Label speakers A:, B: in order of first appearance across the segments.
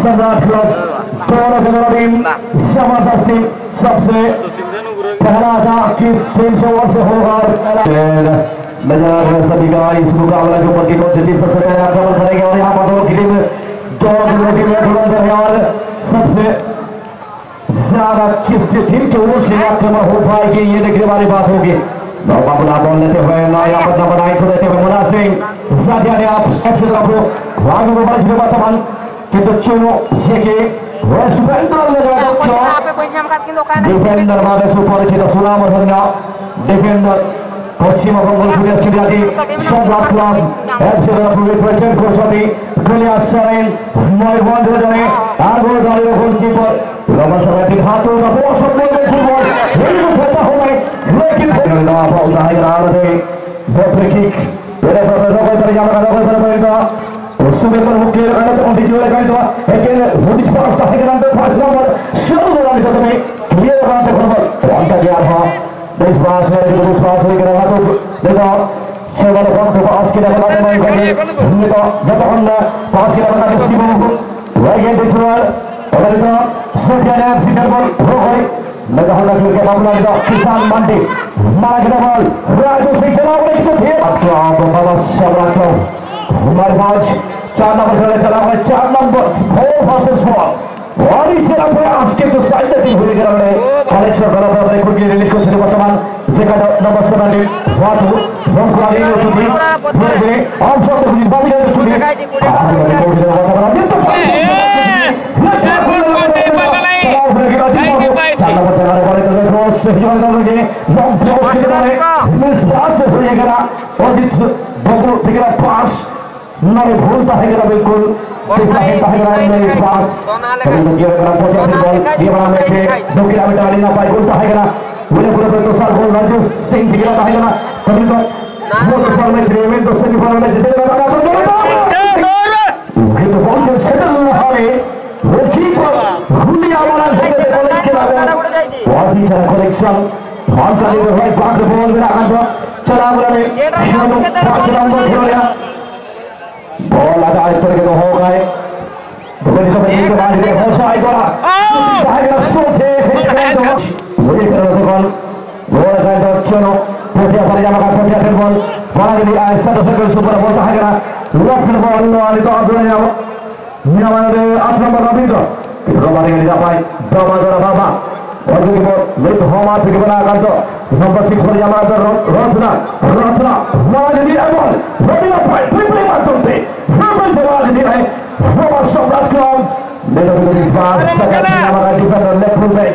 A: सम्राट क्लब दोनों के दोनों टीम जबरदस्ती सबसे पहला था किस टीम से ओवर से होगा नजर सभी का इस मुकाबला के ऊपर की कौन सी टीम सबसे पहले आक्रमण करेगी और यहाँ पर दोनों की टीम दोनों टीम में तुरंत है और सबसे ज्यादा किस टीम के ओर से आक्रमण हो पाएगी ये देखने वाली बात होगी। मौका बुला बॉल लेते हुए नया बदला बनाई को देते हुए मुन्ना सिंह साथिया ने आप सबसे आपको आगे को बढ़ वर्तमान কিন্তু চুনো শেখে ওয়েস্ট বেঙ্গল ডিফেন্ডার ভাবে সুপরিচিত সুনামধন্য ডিফেন্ডার পশ্চিমবঙ্গ স্টেডিয়ামে সম্রাট ক্লাব এফসি রাজপুরে প্রেজেন্ট করছেন গুলিয়া সারেন ময়ূরভঞ্জ জনে আগর দলের গোলকিপার রমাসভাটি হাতু का बहुत सुंदर फुटबॉल ये खेलता हुआ लेकिन नवा बॉल है राणा दे बहुत किक मेरे पर लोगों पर जाना पड़ेगा उसमें पर मुख्य रन तो उनकी जो लगाई तो लेकिन वुडी पास का है रन तो पास नंबर शुरू हो रहा है तो में ये रन से फुटबॉल वन का गया था इस पास में जो पास हो गया तो देखो सेवन बॉल को पास के लिए बनाने में गए हमने तो जब हम पास के लिए बनाने की सीमा को वाइड डिफर और तो सेकेंड हाफ सीटर बॉल हो गई लगा होला के मामला का किसान मंडी मार के बॉल राजू सिंह चला और एक फिर अच्छा तो बाबा सम्राट को हमारे पास 4 नंबर चला हुआ 4 नंबर 4 वर्सेस 4 और इसे अब आज के जो साइड टीम हुई कर रहे कलेक्शन कर रहा है कुछ रिलीज को वर्तमान जेका नंबर 7 वाटू हम को आगे होती है और सब को बाकी है तो नहीं भूलता है बिल्कुल मेरे पास 2 किलोमीटर वाली ना पाई भूलता है बोले पूरे तो साल बोल राजू सिंह गिरा है ना कभी तो वो तो साल में ड्रीमिंग तो सेमीफाइनल में जीतेगा ना तो बॉल जो सेटल है वो कीपर गुलिया वाला है कॉलेज के लगा बहुत ही अच्छा कलेक्शन बहुत सारे है बैक बॉल में आगा चला बोला ने नंबर खेला बॉल आधा इस तरह के तो हो गए दूसरी सब एक बार ये हो जाएगा जाएगा सोचे मुझे तरह से बॉल है तो चलो पोटिया पर जाना का पोटिया से बॉल बड़ा के लिए ऐसा तो सर्कल सुपर बॉल है लेफ्ट बॉल वाली तो अब जाओ मीना वाले 8 नंबर रविंद्र किसको मारेंगे नहीं जा पाए बाबा जरा बाबा और जो बॉल लेट होम आउट के बना कर दो नंबर 6 पर जाना तो रत्ना मार दिया बॉल रविंद्र पॉइंट ट्रिपल मार तुमसे ट्रिपल जवाब दिया है वो सम्राट क्लब मेरे को इस बार सेकंड हमारा डिफेंडर लेफ्ट में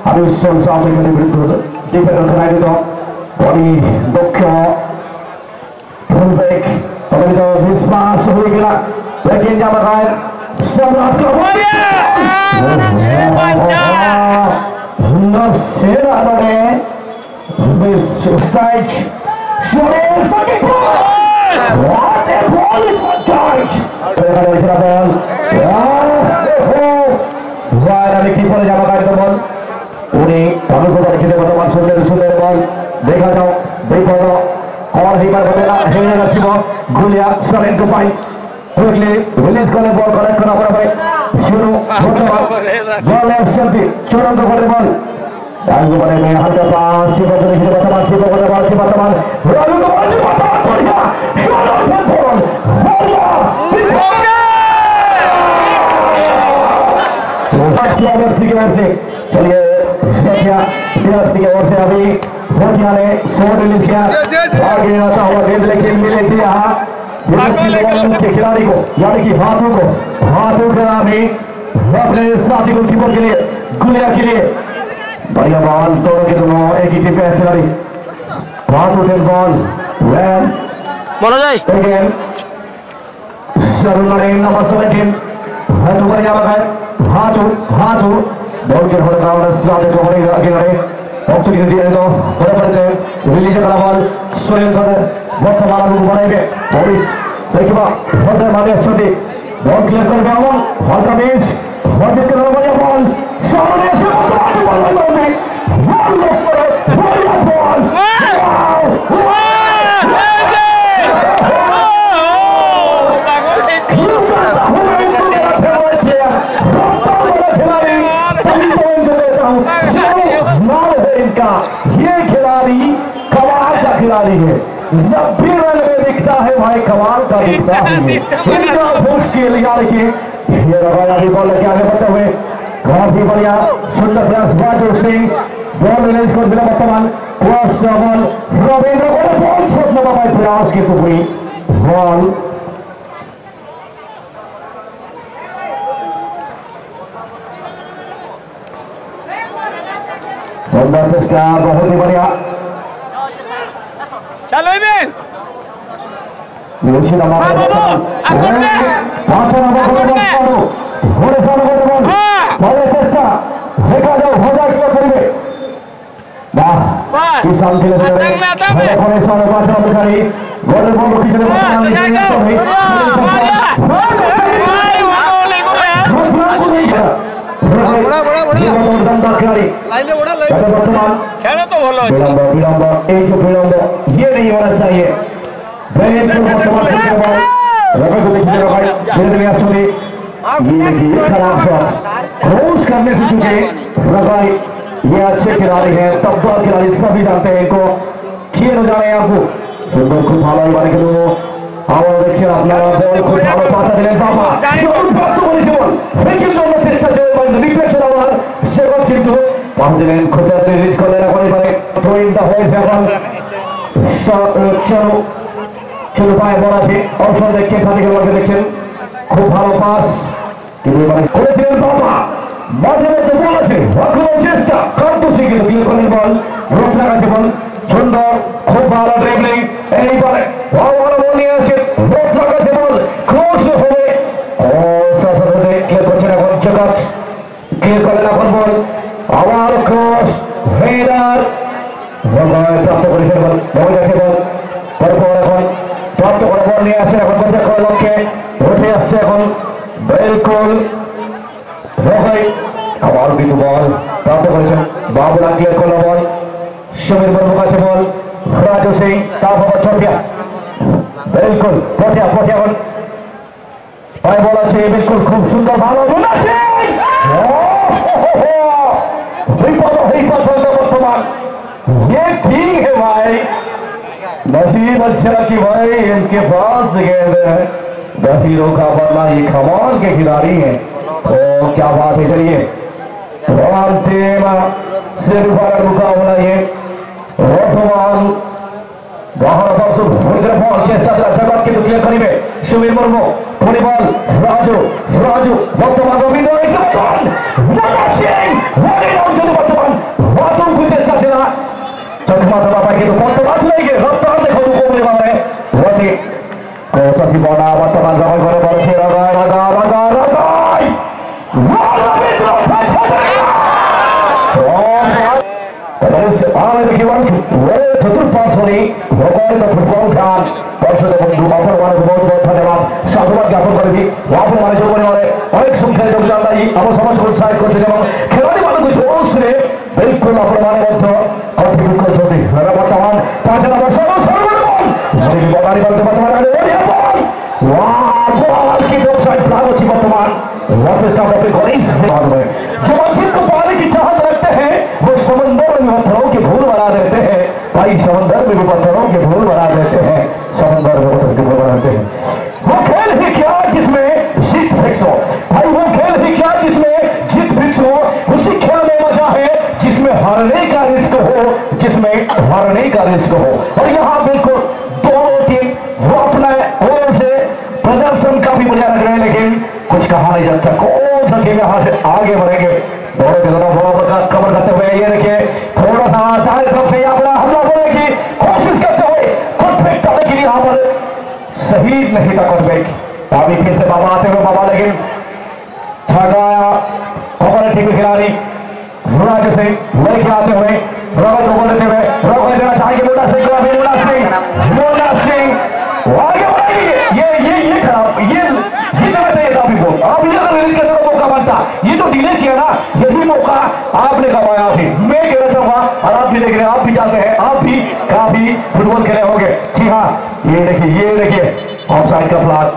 A: अभी सोल सामने के विरुद्ध डिफेंडर कराई दो बड़ी दक्ष फुलबैक अभी तो विश्वास हो गया लेकिन जब आए सम्राट क्लब सेरा ने स्ट्राइक शोरेश fucking ball what a ball is one touch ball वायरल कीपर जमा कर दो बॉल उन्हें हमें को देखते वर्तमान सुंदर बॉल देखा जाओ देखो और कीपर बदला है रसिबो गुलिया सरेन को पाई क्विकली रिलीज करने बॉल कलेक्ट करना पड़ा भाई शुरू बॉल लेफ्ट चलती चुनन को बॉल आगे बढ़े में हल्का पास से बदल के वर्तमान से वर्तमान राजू को बॉल बढ़िया शॉट ऑफ बॉल चलिए की ओर से अभी भोटिया ने शॉट रिलीज किया आगे आता हुआ गेंद लेके मिले थी यहाँ के खिलाड़ी को यानी कि हाथों के अभी अपने साथी को कीपर के लिए गुलिया के लिए बढ़िया बॉल दोनों के दोनों एक ही टीम के खिलाड़ी हाथों के बॉल वैन बोला जाए अगेन शरुण नंबर 17 हाथों पर जा रहा है हाथों बॉल के होने का और स्लाइड को होने आगे बढ़े ऑप्शन के दिए तो बराबर से रिलीज करा बॉल स्वयं कर बहुत हमारा लोग बढ़ेंगे और देखिए बहुत हमारे छोटे बॉल क्लियर कर गया बॉल बॉल का मैच बॉल के तरफ बढ़िया बॉल सामने से बॉल में बॉल ये खिलाड़ी कमाल का खिलाड़ी है। जब भी रन में दिखता है भाई कमाल का दिखता है। इनका पुश के लिए देखिए ये रवाया भी बॉल लेके आगे बढ़ते हुए काफी बढ़िया सुंदर प्रयास बाजू सिंह बॉल रिलीज कर दिया वर्तमान क्रॉस बॉल रविंद्र को बॉल शॉट लगा भाई प्रयास की तो हुई बॉल बहुत ही बढ़िया
B: चलो इमेल
A: देखा जाओ हो जाए क्या करेंगे किसान के
B: खेलो तो बोलो
A: ये नहीं होना चाहिए। खराब शॉट करने से चुके रगाई ये अच्छे खिलाड़ी हैं तब्दुल खिलाड़ी सभी जानते हैं इनको खेल हो जाए आपको सुंदर খুব ভালো এবারে কিন্তু আবার দেখছেন আপনারা বল খুব ভালো পাতা দিলেন বাবা প্রাপ্ত করেছে বল কিন্তু আমরা চেষ্টা করে বল রিপ্লেশন আবার সেগত কিন্তু পাস দিলেন খোঁজা রিলিজ করলেন এখন এবারে থ্রোইং দা হয়েছে এখন চলো চলো পায়ে বল আছে অবসর দেখছেন সাথে খেলোয়াড়কে দেখছেন খুব ভালো পাস কিন্তু এবারে করেছিলেন বাবা মাঝে মধ্যে বল আছে এখনো চেষ্টা কার্তুসি কিন্তু দিয়ে করলেন বল রোপনা কাছে বল সুন্দর খুব ভালো ড্রিবলিং এইবারে ভালো বল নিয়ে আসছে রোপনা কাছে বল ক্রস হবে ও সাথে ক্লিয়ার করছেন এখন জগৎ ক্লিয়ার করলেন এখন বল আবার ক্রস হেডার ভগায় প্রাপ্ত করেছেন বল বল কাছে বল তারপর এখন প্রাপ্ত করে বল নিয়ে আসছে এখন বল দেখো লক্ষ্যে উঠে আসছে এখন বিলকুল রোহাই আবার কিন্তু বল প্রাপ্ত করেছেন বাবুরা ক্লিয়ার করলো বল সমীর বর্মা কাছে বল রাজু সিং তারপর চটিয়া বিলকুল পটিয়া পটিয়া বল পায়ে বল আছে বিলকুল খুব সুন্দর ভালো বল আছে বিপদ বর্তমান ये ठीक है भाई नसीब अच्छा कि भाई इनके पास गेंद है नसीरों का बदला ये कमाल के खिलाड़ी हैं तो क्या बात है चलिए सेमीफाइनल मुकाबला ये वर्तमान बाहर दर्शक भूमिका बॉल चेष्टा जगत के क्लियर करेंगे सुमीर मुर्मू थोड़ी बॉल राजू राजू वर्तमान रविंद्र वर्तमान बातों को चेष्टा दिला चकमा दबा पाएंगे तो बहुत बात लेंगे रफ्तार देखो तो कोमले वाले वही कोशिश बॉला वर्तमान रवि करे बॉल से लगा लगा लगा लगा चतुर्पार्श्वनी भगवान फुटबॉल ध्यान दर्शक बंधु बहुत बहुत धन्यवाद साधुवाद ज्ञापन करेगी जो वाले अनेक संख्या योगदान आम समाज को उत्साहित करते खिलाड़ी मान को जोर से बिल्कुल बर्तमान 5 नंबर जिनको पाने की चाहत रखते हैं वो समंदर में पत्थरों की धूल बना देते हैं भाई समंदर में भी पत्थरों की धूल बना देते हैं समंदर में पत्थर की धूल बनाते हैं वो खेल ही क्या जिसमें जीत फिक्स हो भाई वो खेल ही क्या जिसमें जीत फिक्स हो उसी खेल में मजा है जिसमें हारने का रिस्क हो जिसमें हारने का रिस्क हो और यहाँ बिल्कुल दोनों टीम वो अपना ओर से प्रदर्शन काफी बढ़िया लग रहे हैं लेकिन कुछ कहा नहीं जाता कौन सा टीम यहाँ से आगे बढ़ेंगे दोनों के दोनों बड़ा कवर करते हुए ये देखिए थोड़ा सा चाहे तरफ से यहाँ बड़ा हमला करने की कोशिश करते हुए कॉन्फ्लिक्ट डालने के लिए यहाँ पर सही नहीं था कॉन्फ्लिक्ट अभी फिर से बाबा आते हुए बाबा लेकिन छगाया कॉपरेटिव खिलाड़ी युवराज सिंह लेके आते हुए रवल को बोलते हुए रवल देना चाहेंगे मुन्ना सिंह को अभी मुन्ना सिंह आगे बढ़ाएंगे ये खराब ये देना चाहिए था अभी को अब ये अगर रिलीज करने का मौका बनता ये तो डिले किया ना यही मौका आपने गवाया अभी मैं कहना चाहूंगा और आप भी देख रहे हैं आप भी जानते हैं आप भी काफी फुटबॉल खेले होंगे जी हाँ ये देखिए ऑफसाइड का फ्लैग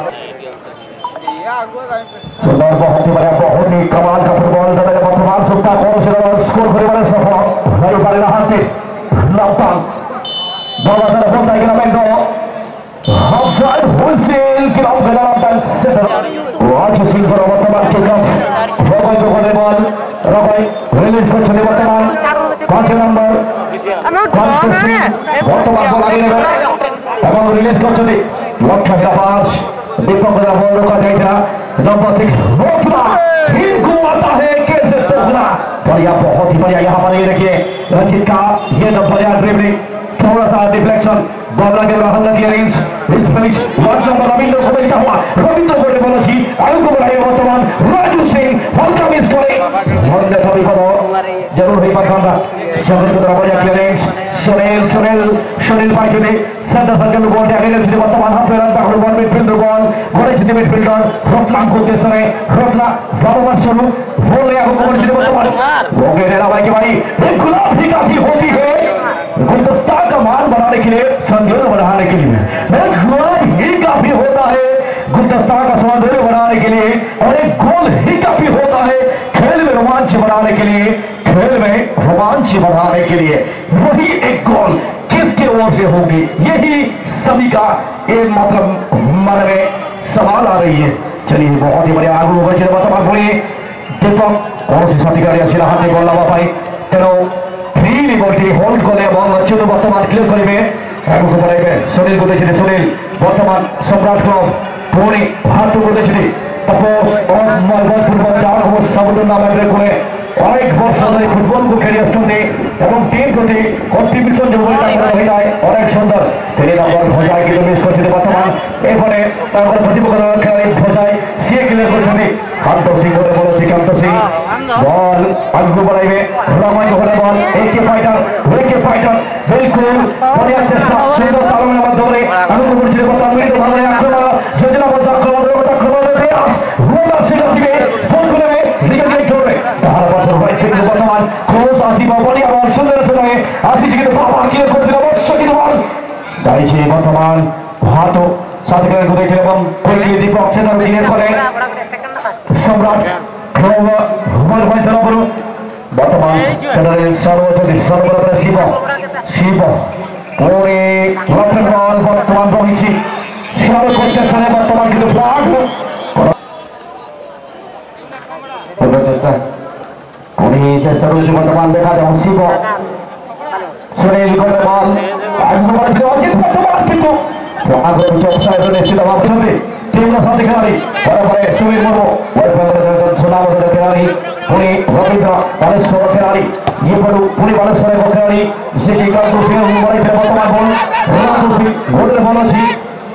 A: सुंदर बहुत ही बढ़िया बहुत ही कमाल का फुटबॉल वर्तमान सुनता कौन से स्कोर करे सफल नहीं पारे Salvatore Fonta in Lamento. Offside whistle kick-off ke dalam center. Wajib Silva বর্তমান kick-off. Robai দোকানে বল. Robai রিলিজ করছে বর্তমান 5 নম্বর বর্তমান বল আগে নেবে এবং রিলিজ করছে লক্ষ্য পাস दीपक का बॉल रोका जाएगा नंबर 6 रोकना इनको आता है कैसे टोकना बढ़िया बहुत ही बढ़िया यहाँ पर ये देखिए रंजीत का ये बढ़िया ड्रिबलिंग थोड़ा सा डिफ्लेक्शन बाबरा के द्वारा हल्ला क्लियरेंस इस फिनिश वन नंबर रविंद्र को मिलता हुआ रविंद्र को बोला जी आयु को बुलाए वर्तमान राजू सिंह हल्का मिस करे हमने सभी को जरूर ही पाएगा शरीर के द्वारा बढ़िया क्लियरेंस सुनील भाई जुड़े सेंटर सर्कल बॉल आगे लेते वर्तमान हाफ रन का बॉल मिडफील्डर बॉल घोड़े जितने मिडफील्डर रोकना खोलते समय रोकना बराबर शुरू बोल रहे हैं को जितने वर्तमान हो गए रेला भाई की बारी एक गुलाब भी काफी होती है गुलदस्ता का मान बनाने के लिए संयोजन बढ़ाने के लिए एक गुलाब ही काफी होता है गुलदस्ता का सौंदर्य बढ़ाने के लिए और एक गोल ही काफी होता है खेल में रोमांच बढ़ाने के लिए वही एक गोल किसके ओर से होगी यही सभी का एक मतलब मन में सवाल आ रही है चलिए बहुत ही बढ़िया आगू बचे वर्तमान बोलिए दीपक और अधिकारी अच्छी हाथ में बोलना पाई तेरो फ्री बोलती होल्ड করে এবং হচ্ছে বর্তমান ক্লিয়ার করবে আগুন বলাইবে সুনীল বলেছিল সুনীল বর্তমান সম্রাট ক্লাব পুরি হাত বলেছিল তাপস और ময়দান ফুটবল যার খবর সাবুদ্দিন নামের করে অনেক বছর ধরে ফুটবল को খেলে আসছে এবং টিম প্রতি কন্ট্রিবিউশন যোগ্যতা হয়ে অনেক সুন্দর তিনি নম্বর ভজায় কিন্তু মিস করছে বর্তমান এরপরে তারপরে প্রতিপক্ষ খেলায় ভজায় সে ক্লিয়ার করছে কান্ত সিং বলে বলেছে কান্ত সিং বল আগুন বলাইবে রমাই বলে বল একে ফাইটার বিলকুল बढ़िया চেষ্টা সুন্দর তালমের মাধ্যমে আগুন করছে বর্তমান মিনিট ভালো আক্রমণ সজনাবদ্ধ আক্রমণ প্রয়াস রোলা সিলাসিবে বল করে লিগে চলবে তার বছর হয় কিন্তু বর্তমান ক্রস আসিবা বলি আবার সুন্দর সময়ে আসিছে কিন্তু বাবা ক্লিয়ার করতে অবশ্যই কিন্তু বল দাঁড়িয়েছে বর্তমান হাতও সাথে করে দেখে এবং কয়েকটি দীপক সেনার ক্লিয়ার করে সম্রাট হুমায়ুন ভাই ধরা বর্তমান সেনারের সর্বোচ্চ শিব ওরে লক্ষ্য বল বর্তমান রয়েছে সর্ব করতে সালে বর্তমান কিন্তু ফ্লাগ চেষ্টা রয়েছে বর্তমান দেখা যাবে শিব সুনীল করে বল অজিত বর্তমান কিন্তু তীব্র সাথে খেলাড়ি বরাবরে সুনীল মুর্মু সোনামদের খেলাড়ি পুনে রবীন্দ্র বালেশ্বর খেলাড়ি পুনে বালেশ্বরের খেলাড়ি সেটি কান্ত সিং বর্তমান বল রাজু সিং ভোটের বল আছে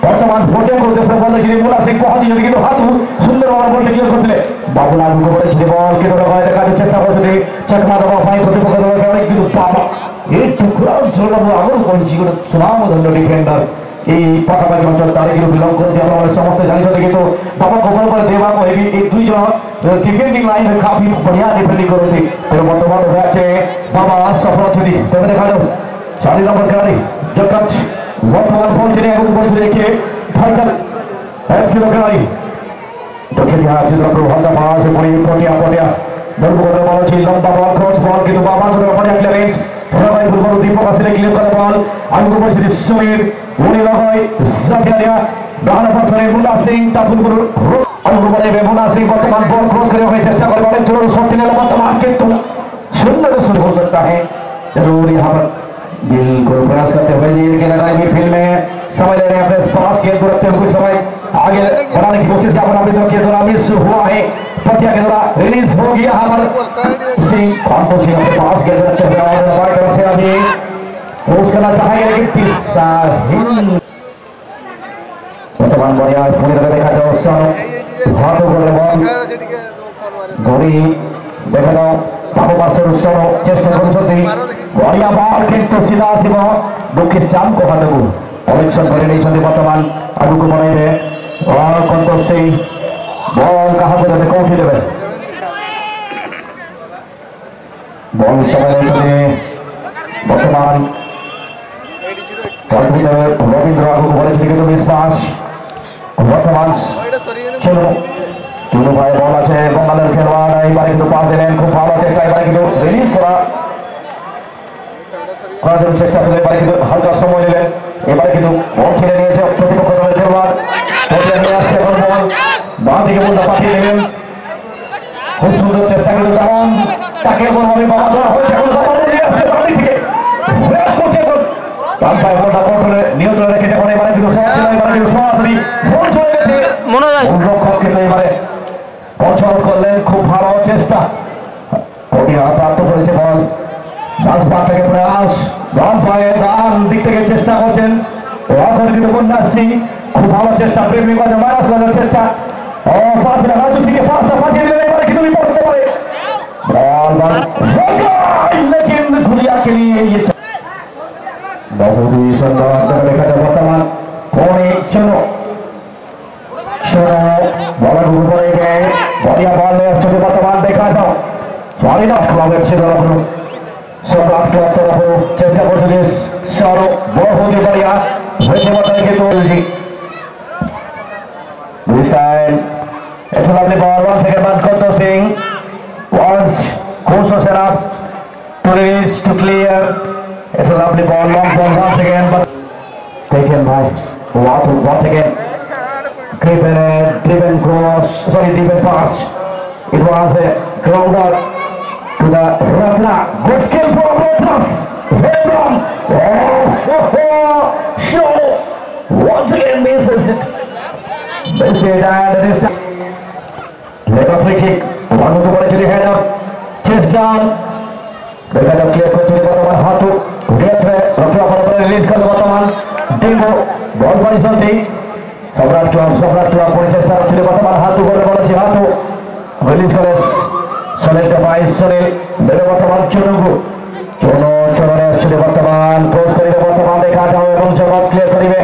A: বর্তমান ভোটে করতে বলে যিনি মুলা সিং পহাজি যদি কিন্তু হাতু সুন্দর বল বলতে ক্লিয়ার করলে বাবুলা আগুন করেছিল বল কিন্তু দেখার চেষ্টা করছে চকমা দেওয়া হয় প্রতিপক্ষ খেলাড়ি কিন্তু বাবা এই টুকরা অঞ্চলটা আগুন করেছি সুনামধন্য ডিফেন্ডার এই পাখাপাখি অঞ্চল তারে কিন্তু বিলং করতে আমরা समस्त জানিয়ে কিন্তু बाबा गोपाल पर देवा को एक दुई जन डिफेंडिंग लाइन में काफी बढ़िया डिफेंडिंग कर रहे थे वर्तमान मैच बाबा सफल थी तब देखा जाओ 4 नंबर खिलाड़ी जगत वर्तमान बॉल चले आगे बॉल देखिए फाइटर एफसी खिलाड़ी देखिए यहाँ चित्र को हल्का पास से पड़ी पटिया बॉल बॉल अच्छी लंबा बॉल क्रॉस बॉल কিন্তু बाबा जो बढ़िया क्लियरेंस रबाई फुटबल दीपक আসলে क्लियर করে বল আগে বলছে সমীর উনি লগাই জাফিয়া ডান পাশে মুন্না সিং তাপুরগুলো আগুন বলাইবে মুন্না সিং বর্তমান বল क्रॉस করে হয়ে চেষ্টা করে বলেন তুরন্ত শট নিলে বর্তমান কিন্তু सुंदर शुरू हो सकता है जरूर यहाँ पर बिल्कुल प्रयास करते हुए ये लगाए मिडफील्ड में समय ले रहे हैं अपने पास गेंद को रखते हुए समय आगे बढ़ाने की कोशिश यहाँ पर अमृत के द्वारा मिस हुआ है पटिया के द्वारा रिलीज हो गया यहाँ पर सिंह कांतो सिंह अपने पास गेंद रखते हुए आए बाई तरफ से अभी पोस्ट करना चाहेंगे लेकिन वर्तमान बढ़िया पूरी तरह देखा जाओ सानो हाथों को बॉल घड़ी देखा जाओ बाबू मास्टर सरो चेष्टा करुछथि बढ़िया बॉल किंतु सीधा आसिब दुखी श्याम को हाथकू कलेक्शन कर नहीं बर्तमान आगू को बनाइबे और कंतोष सिंह बॉल क्या देते कौटी देवे बॉल समय बर्तमान रवींद्र आगू को किन्तु मिस पास बर्तमान चलो तीनों भाई बॉल আছে বঙ্গালের খেলোয়াড় এবারে কিন্তু পাস দিলেন খুব ভালো চেষ্টা এবারে কিন্তু রিলিজ করা করার জন্য চেষ্টা করে এবারে কিন্তু হালকা সময় নিলেন এবারে কিন্তু বল ছেড়ে নিয়েছে প্রতিপক্ষ দলের খেলোয়াড় নিয়ে আসছে এখন বল বাঁ দিকে বলটা পাঠিয়ে দেবেন খুব সুন্দর চেষ্টা করে তেমন তাকে বলভাবে বাবা ধরা হয়েছে এখন বাবা নিয়ে আসছে বাঁ দিক থেকে প্রয়াস করছে এখন ডান পায়ে বলটা কন্ট্রোলে নিয়ন্ত্রণে রেখে যখন এবারে কিন্তু এবারে কিন্তু সরাসরি বল চলে গেছে রক্ষক কিন্তু এবারে পছন্দ করলেন খুব ভালো চেষ্টা প্রাপ্ত করেছে বল ডান পা থেকে প্রয়াস ডান পায়ে ডান দিক থেকে চেষ্টা করছেন এখন কিন্তু কন্যাশ্রী খুব ভালো চেষ্টা প্রেমিক মাইনাস করার চেষ্টা রাজু সিংকে পাঁচটা পাঠিয়ে দিলেন এবারে কিন্তু বিপদ হতে পারে लेकिन घुरिया के लिए ये बहुत ही सुंदर देखा जाए वर्तमान कोने चलो बॉलर ऊपर गए बढ़िया बॉल ले चलो वर्तमान देखा जाओ सॉरी ना क्लब से तरफ सम्राट क्लब तरफ चेष्टा करते सारो बहुत ही बढ़िया वैसे बताए कि तो जी missile it's a lovely ball once again by Koto Singh was Koso set up to release to clear it's a lovely ball long ball once again but taken by Watu once again driven cross sorry driven pass it was a grounder to the Ratna good skill for Ratnas well done show once again misses it best and this time leg of free kick one to one to the head up chest down देखा जब clear को चले वर्तमान हाथों gate में रखा पर release कर वर्तमान डिंगो बहुत बड़ी संधि सम्राट क्लब पूरी चेष्टा चले वर्तमान हाथों को हाथों रिलीज करे सुनील के भाई सुनील मेरे वर्तमान चुनुगु चुनने चले वर्तमान क्लोज करेंगे वर्तमान देखा जाओ एवं जगह क्लियर करेंगे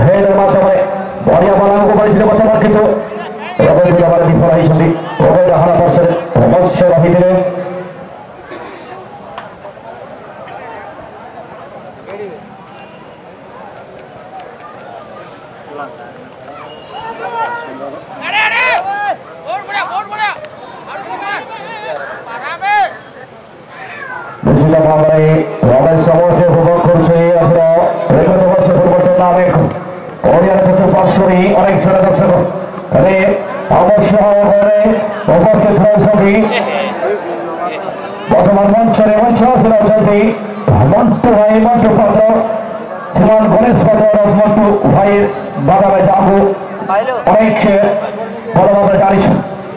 A: हेडर माध्यम बढ़िया बॉलर को बड़ी वर्तमान किंतु रबल भी हमारे विफल आई छंदी रबल हारा परसेंट अवश्य रही दिले Bismillah Bhamare Robert Samote উপভোগ করছে আমরা রেকর্ড বর্ষে পরিবর্তন নামে ওরিয়ানা চতুর্পার্শ্বরী অনেক ছেলে দর্শক আরে অবশ্য করে উপস্থিত হয়েছে বর্তমান মঞ্চে ছিল চলতি মন্টু ভাই মন্টু পাত্র শ্রীমান গণেশ পাত্র মন্টু ভাইয়ের বাগানে যাবো অনেক বড় বড় জানিস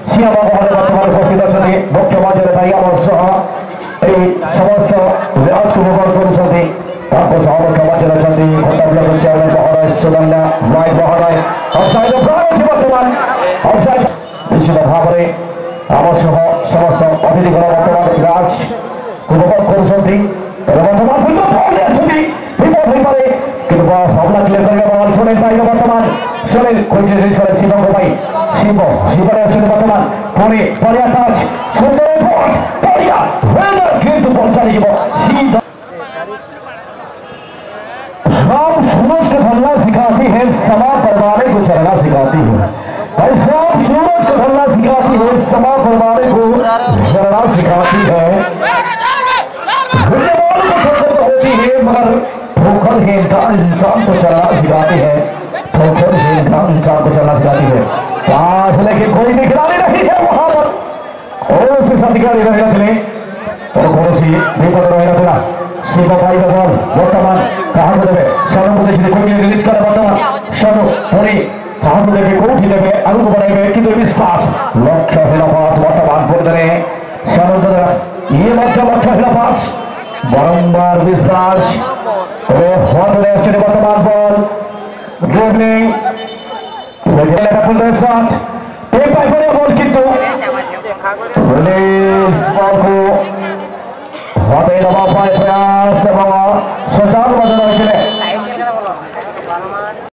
A: সিয়ামা মহলে বর্তমানে উপস্থিত আছেন মুখ্য মঞ্চে তাই আমার সহ এই সমস্ত রাজকে উপভোগ করছেন তারপর সহমুখ্য মঞ্চে আছেন ঘন্টা ব্লকের চেয়ারম্যান মহোদয় সুগন্ধা রায় মহোদয় অবসাইড প্রায় আছে বর্তমান অবসাইড নিশ্চিত ভাবে আমার সহ সমস্ত অতিথিগণ বর্তমান রাজ উপভোগ করছেন এবং বর্তমান বিপদ হয়ে পারে কিন্তু ভাবনা ক্লিয়ার করে বল শোনেন পাইল বর্তমান শোনেন খুঁজে রিলিজ করে শিবঙ্গ ভাই শিবরে হচ্ছেন বর্তমান পরে বলিয়া টাচ সুন্দর বল বলিয়া ওয়েদার কিন্তু বল চালিয়ে যাব शाम सूरज को ढलना सिखाती है समा परवाने को चलना सिखाती है भाई शाम सूरज को ढलना सिखाती है समा परवाने को चलना सिखाती है होती है मगर ठोकर का इंसान को चलना सिखाती है ठोकर का इंसान को चलना सिखाती है पास लेकिन कोई भी खिलाड़ी नहीं है वहां पर और उसके साथ खिलाड़ी रहेगा चले और कौन सी विपद रहेगा चला सीधा भाई का बॉल वर्तमान कहाँ को देवे शनो को देखिए कोई रिलीज कर वर्तमान शनो पूरी कहाँ को देवे को उठी देवे आलू को बनाएंगे कि तो इस पास लक्ष्य हिला पास वर्तमान बोल रहे हैं शनो द्वारा ये लक्ष्य हिला पास बारंबार विश्वास और हॉट ले चले वर्तमान बॉल ड्रिबलिंग लेकिन लगा फुल शॉट एक बार बड़े बॉल किंतु रिलीज बॉल को हटे दबा पाए प्रयास सचार बदल